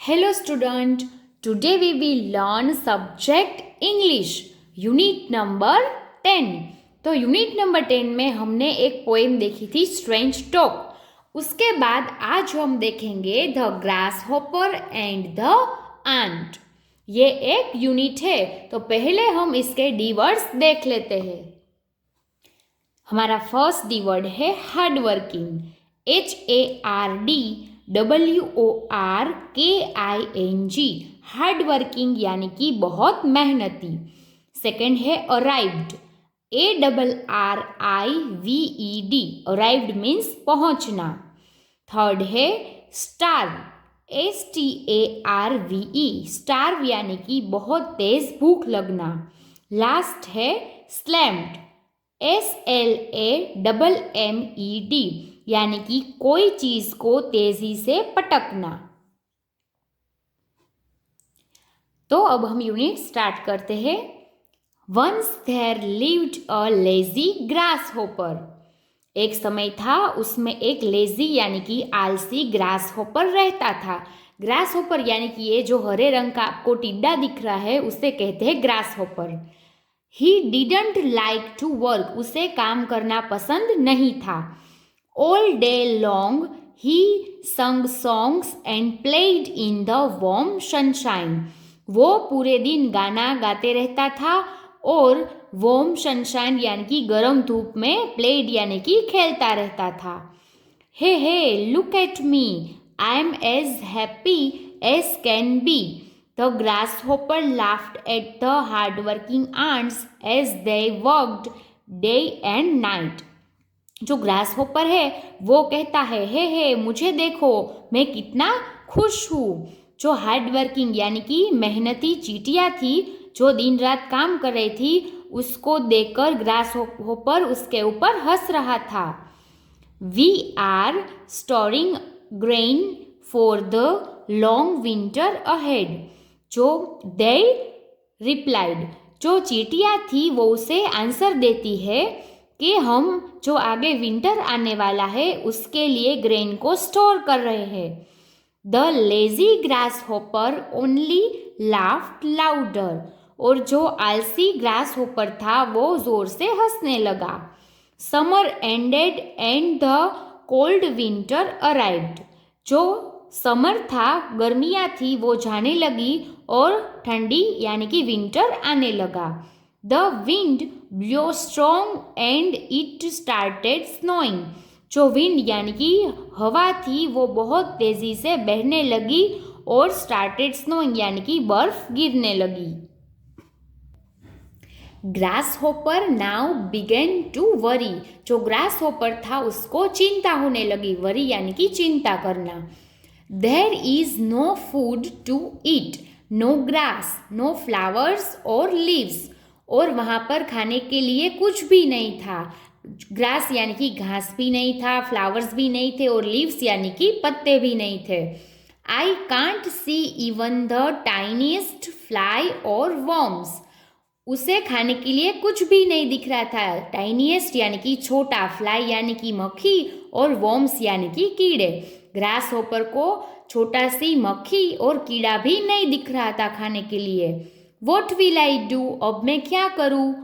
Hello student, today we will learn subject English, unit number 10। तो unit number 10 में हमने एक पोएम देखी थी स्ट्रेंज टॉक। उसके बाद आज हम देखेंगे the grasshopper and the ant. ये एक यूनिट है, तो पहले हम इसके डी वर्ड्स देख लेते हैं। हमारा फर्स्ट डी वर्ड है hard working, HARDWORKING, hard working यानी कि बहुत मेहनती। सेकंड है अराइव्ड, ARRIVED, अराइव्ड मीन्स पहुंचना। थर्ड है स्टार्व, STARVE, स्टार्व यानी कि बहुत तेज भूख लगना। लास्ट है स्लैम्ड, SLAMMED, यानी कि कोई चीज को तेजी से पटकना। तो अब हम यूनिट स्टार्ट करते हैं। Once there lived a lazy grasshopper, एक समय था उसमें एक लेजी यानी कि आलसी ग्रास होपर रहता था। ग्रास होपर यानी कि ये जो हरे रंग का आपको टिड्डा दिख रहा है उसे कहते हैं grasshopper. He didn't like to work, उसे काम करना पसंद नहीं था। ऑल डे लॉन्ग ही संग songs and played in the warm sunshine, वो पूरे दिन गाना गाते रहता था और वार्म सनशाइन यानी कि गर्म धूप में प्लेड यानी कि खेलता रहता था। Hey look at me, I am as happy as can be. The grasshopper laughed at the hard-working ants as they worked day and night. जो ग्रासहोपर है वो कहता है हे मुझे देखो, मैं कितना खुश हूँ। जो हार्ड वर्किंग यानी कि मेहनती चींटियाँ थी जो दिन रात काम कर रही थी, उसको देखकर ग्रासहोपर उसके ऊपर हंस रहा था। We are storing grain for the long winter ahead. जो they replied, जो चींटियाँ थी वो उसे आंसर देती है कि हम जो आगे विंटर आने वाला है उसके लिए ग्रेन को स्टोर कर रहे हैं। The lazy grass hopper only laughed louder, और जो आलसी ग्रास होपर था वो जोर से हंसने लगा। Summer ended and the cold winter arrived, जो समर था गर्मियाँ थी वो जाने लगी और ठंडी यानी कि विंटर आने लगा। The wind blow strong and it started snowing, जो विंड यानी कि हवा थी वो बहुत तेजी से बहने लगी और स्टार्टेड स्नोइंग यानी कि बर्फ गिरने लगी। Grasshopper now began to worry, जो ग्रास होपर था उसको चिंता होने लगी। वरी यानी कि चिंता करना। There is no food to eat, no grass, no flowers और लीव्स, और वहाँ पर खाने के लिए कुछ भी नहीं था। ग्रास यानी कि घास भी नहीं था, फ्लावर्स भी नहीं थे और लीव्स यानी कि पत्ते भी नहीं थे। I can't see even the tiniest fly और वर्म्स, उसे खाने के लिए कुछ भी नहीं दिख रहा था। टाइनीस्ट यानी कि छोटा, फ्लाई यानी कि मक्खी और वर्म्स यानी कि कीड़े। ग्रास होपर को छोटा सी मक्खी और कीड़ा भी नहीं दिख रहा था खाने के लिए। What will I do, अब मैं क्या करूँ?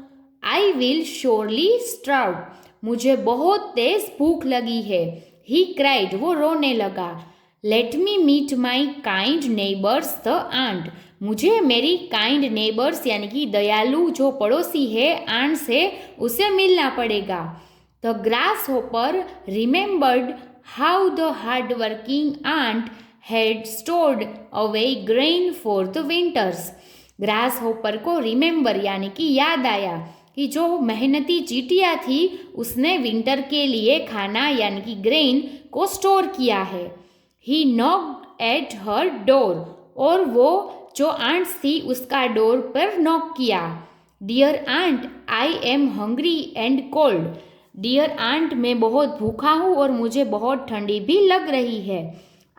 I will surely starve, मुझे बहुत तेज भूख लगी है। He cried, वो रोने लगा। Let me meet my kind neighbors the ant, मुझे मेरी काइंड नेबर्स यानी कि दयालु जो पड़ोसी है आंट से उसे मिलना पड़ेगा। The grasshopper remembered how the hard working ant had stored away grain for the winters, grasshopper को रिमेम्बर यानी कि याद आया कि जो मेहनती चींटियाँ थी उसने विंटर के लिए खाना यानी कि ग्रेन को स्टोर किया है। ही नॉक्ड एट हर डोर, और वो जो आंट थी उसका डोर पर नॉक किया। Dear ant I am hungry and cold, dear ant मैं बहुत भूखा हूँ और मुझे बहुत ठंडी भी लग रही है।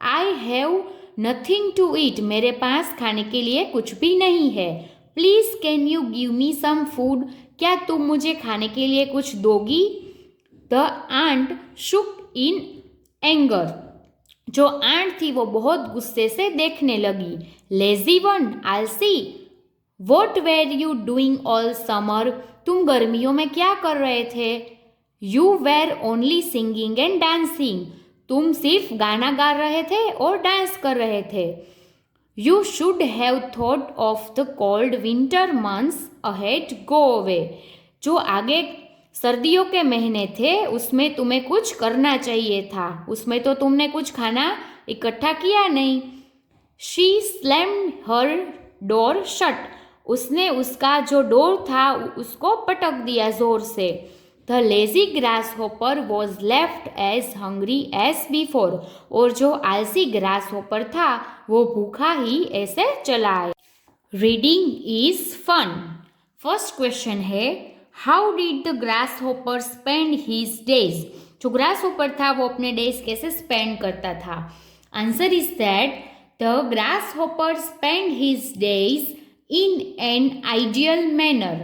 I have nothing to eat, मेरे पास खाने के लिए कुछ भी नहीं है। Please can you give me some food, क्या तुम मुझे खाने के लिए कुछ दोगी? The ant shook in anger, जो आंट थी वो बहुत गुस्से से देखने लगी। लेजी वन, आलसी, what were you doing all summer? तुम गर्मियों में क्या कर रहे थे? You were only singing and dancing, तुम सिर्फ गाना गा रहे थे और डांस कर रहे थे। You should have thought of the cold winter months ahead, go away, जो आगे सर्दियों के महीने थे उसमें तुम्हें कुछ करना चाहिए था, उसमें तो तुमने कुछ खाना इकट्ठा किया नहीं। She slammed her door shut, उसने उसका जो डोर था उसको पटक दिया जोर से। The lazy grasshopper was left as hungry as before, और जो आलसी ग्रास होपर था वो भूखा ही ऐसे चला आया। Reading is fun. First question है, how did the grasshopper spend his days? जो ग्रास होपर था वो अपने डेज कैसे स्पेंड करता था? Answer is that the grasshopper spend his days in an ideal manner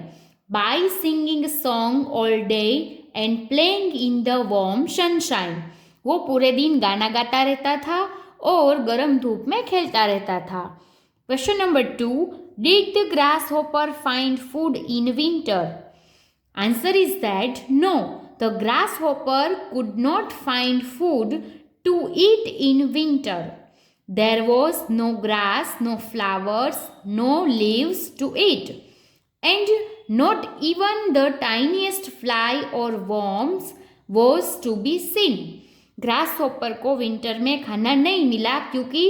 by singing a song all day and playing in the warm sunshine. वो पूरे दिन गाना गाता रहता था और गर्म धूप में खेलता रहता था। Question number 2, did the grasshopper find food in winter? Answer is that no, the grasshopper could not find food to eat in winter. There was no grass, no flowers, no leaves to eat, and not even the tiniest fly or worms was to be seen. Grass hopper को winter में खाना नहीं मिला क्योंकि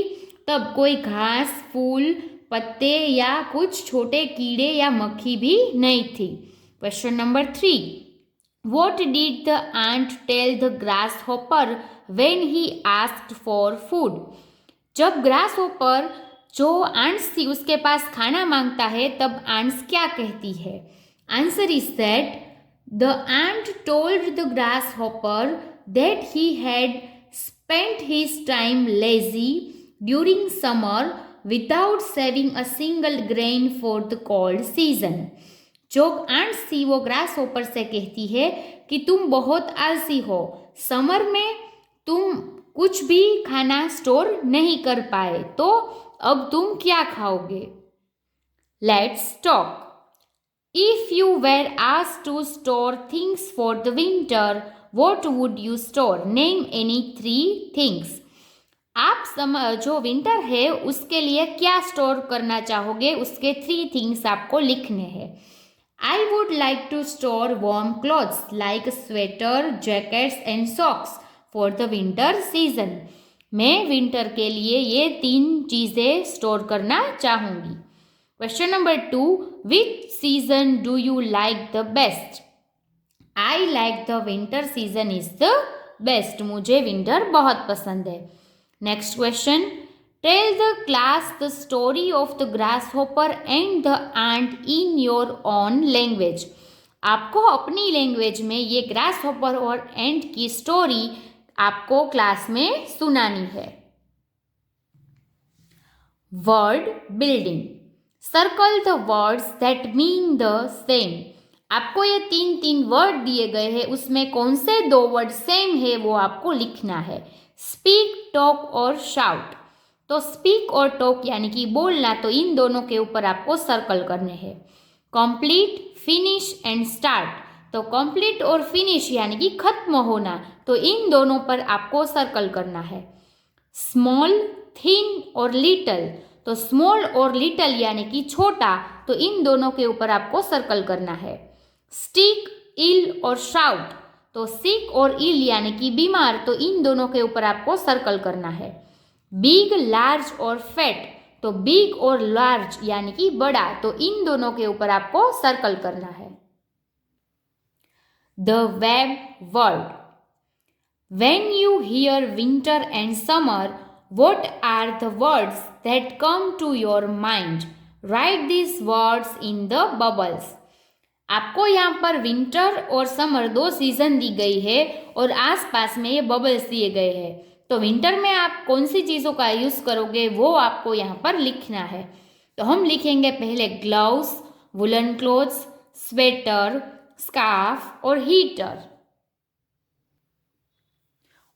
तब कोई घास, फूल, पत्ते या कुछ छोटे कीड़े या मक्खी भी नहीं थी। Question number 3, What did the ant tell the grasshopper when he asked for food? जब ग्रास होपर जो आंट्स थी उसके पास खाना मांगता है तब आंट्स क्या कहती है? Answer is that the ant told the grass hopper that he had spent his time lazy during summer without saving a single grain for the cold season. जो आंट्स थी वो ग्रास होपर से कहती है कि तुम बहुत आलसी हो, समर में तुम कुछ भी खाना स्टोर नहीं कर पाए, तो अब तुम क्या खाओगे? Let's talk. If you were asked to store things for the winter, what would you store? Name any 3 things. आप जो विंटर है उसके लिए क्या स्टोर करना चाहोगे, उसके 3 थिंग्स आपको लिखने हैं. I would like to store warm clothes like sweater, jackets and socks for the winter season. मैं विंटर के लिए ये 3 चीज़ें स्टोर करना चाहूँगी. Question number 2, which season do you like the best? I like the winter season is the best. मुझे winter बहुत पसंद है. Next question, tell the class the story of the grasshopper and the ant in your own language. आपको अपनी language में ये grass hopper और एंट की स्टोरी आपको क्लास में सुनानी है. Word building. Circle the words that mean the same. आपको ये 3 वर्ड दिए गए हैं, उसमें कौन से 2 वर्ड सेम है वो आपको लिखना है. स्पीक, टॉक और शाउट. तो स्पीक और टॉक यानी कि बोलना, तो इन दोनों के ऊपर आपको सर्कल करने हैं. Complete, finish and start. तो कंप्लीट और फिनिश यानी कि खत्म होना, तो इन दोनों पर आपको सर्कल करना है. स्मॉल, थिन और लिटल. तो स्मॉल और लिटल यानी कि छोटा, तो इन दोनों के ऊपर आपको सर्कल करना है. स्टिक, इल और शाउट. तो सिक और इल यानी कि बीमार, तो इन दोनों के ऊपर आपको सर्कल करना है. बिग, लार्ज और फैट. तो बिग और लार्ज यानी कि बड़ा, तो इन दोनों के ऊपर आपको सर्कल करना है. The verb word. When you hear winter and summer, what are the words that come to your mind? Write these words in the bubbles. आपको यहाँ पर विंटर और समर 2 सीजन दी गई है और आसपास में ये बबल्स दिए गए हैं. तो विंटर में आप कौन सी चीज़ों का यूज़ करोगे वो आपको यहाँ पर लिखना है. तो हम लिखेंगे पहले gloves, woollen clothes, sweater, scarf और हीटर.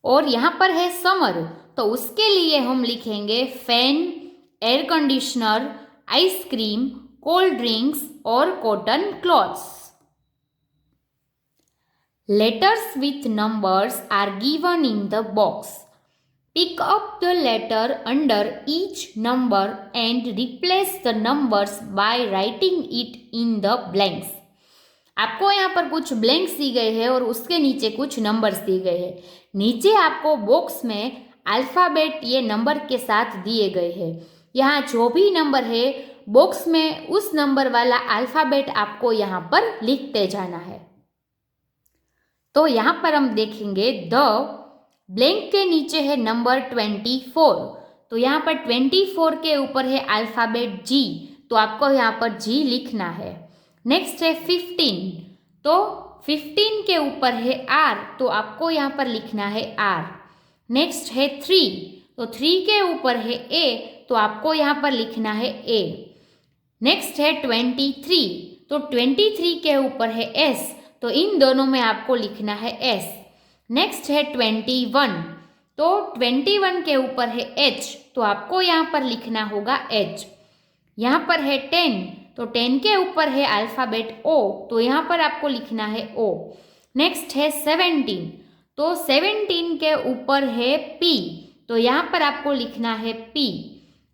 और यहाँ पर है समर, तो उसके लिए हम लिखेंगे fan, air conditioner, ice cream, cold drinks और cotton clothes. Letters with numbers are given in the box. Pick up the letter under each number and replace the numbers by writing it in the blanks. आपको यहाँ पर कुछ blanks दी गए हैं और उसके नीचे कुछ नंबर्स दिए गए हैं। नीचे आपको बॉक्स में अल्फ़ाबेट ये नंबर के साथ दिए गए हैं। यहाँ जो भी नंबर है बॉक्स में उस नंबर वाला अल्फ़ाबेट आपको यहाँ पर लिखते जाना है। तो यहाँ पर हम देखेंगे द ब्लैंक के नीचे है नंबर 24, तो यहाँ पर 24 के ऊपर है अल्फ़ाबेट जी, तो आपको यहाँ पर जी लिखना है। नेक्स्ट है 15, तो 15 के ऊपर है आर, तो आपको यहाँ पर लिखना है आर। नेक्स्ट है 3, तो 3 के ऊपर है ए, तो आपको यहाँ पर लिखना है ए। नेक्स्ट है 23, तो 23 के ऊपर है एस, तो इन दोनों में आपको लिखना है एस। नेक्स्ट है 21, तो 21 के ऊपर है एच, तो आपको यहाँ पर लिखना होगा एच। यहाँ पर है 10, तो 10 के ऊपर है अल्फ़ाबेट ओ, तो यहाँ पर आपको लिखना है ओ। नेक्स्ट है 17, तो 17 के ऊपर है पी, तो यहाँ पर आपको लिखना है पी।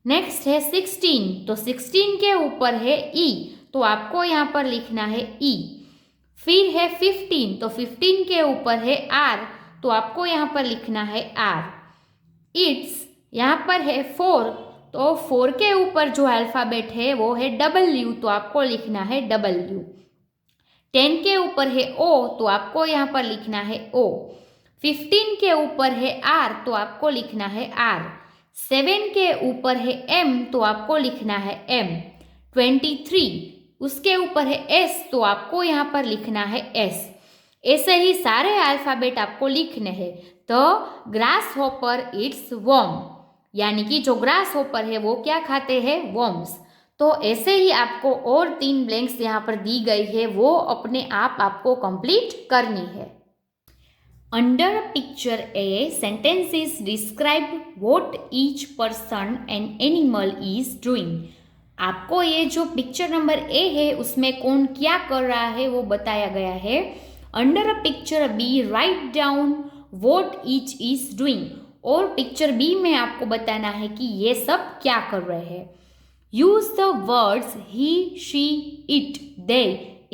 नेक्स्ट है 16, तो 16 के ऊपर है ई, तो आपको यहाँ पर लिखना है ई। फिर है 15, तो 15 के ऊपर है आर, तो आपको यहाँ पर लिखना है आर। इट्स यहाँ पर है 4, तो 4 के ऊपर जो अल्फ़ाबेट है वो है डब्ल्यू, तो आपको लिखना है डब्ल्यू। 10 के ऊपर है ओ, तो आपको यहाँ पर लिखना है ओ। 15 के ऊपर है आर, तो आपको लिखना है आर। 7 के ऊपर है एम, तो आपको लिखना है एम। 23 उसके ऊपर है एस, तो आपको यहाँ पर लिखना है एस। ऐसे ही सारे अल्फ़ाबेट आपको लिखने हैं। तो ग्रास हॉपर इट्स वर्म, यानी कि जो ग्रास हॉपर है वो क्या खाते हैं, वर्म्स। तो ऐसे ही आपको और 3 ब्लैंक्स यहाँ पर दी गई है, वो अपने आप आपको कंप्लीट करनी है। Under picture A sentences describe what each person and animal is doing. आपको ये जो पिक्चर नंबर ए है उसमें कौन क्या कर रहा है वो बताया गया है। Under a picture B write down what each is doing, और पिक्चर बी में आपको बताना है कि ये सब क्या कर रहे हैं। Use the words he, she, it, they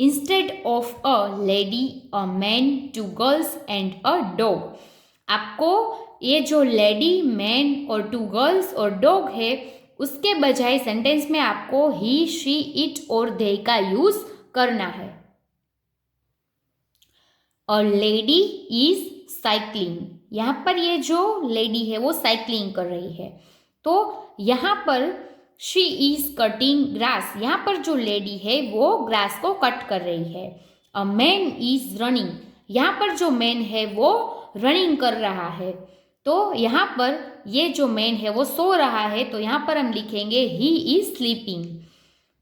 instead of a lady, a man, 2 girls and a dog. आपको ये जो लेडी, मैन और 2 गर्ल्स और डॉग है उसके बजाय सेंटेंस में आपको ही, शी, इट और दे का यूज करना है। अ लेडी इज साइक्लिंग, यहाँ पर ये जो लेडी है वो साइक्लिंग कर रही है। तो यहाँ पर शी इज कटिंग ग्रास, यहाँ पर जो लेडी है वो ग्रास को कट कर रही है। अ मैन इज रनिंग, यहाँ पर जो मैन है वो रनिंग कर रहा है। तो यहाँ पर ये जो मैन है वो सो रहा है, तो यहाँ पर हम लिखेंगे he is sleeping.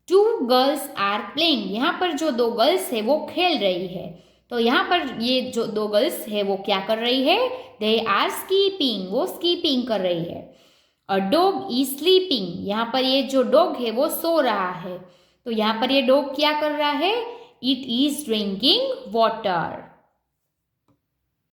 2 girls are playing, यहाँ पर जो 2 गर्ल्स है वो खेल रही है। तो यहाँ पर ये जो 2 गर्ल्स है वो क्या कर रही है, दे आर स्कीपिंग, वो स्कीपिंग कर रही है। अ डॉग इज स्लीपिंग, यहाँ पर ये जो डॉग है वो सो रहा है। तो यहाँ पर ये डॉग क्या कर रहा है, इट इज ड्रिंकिंग वाटर।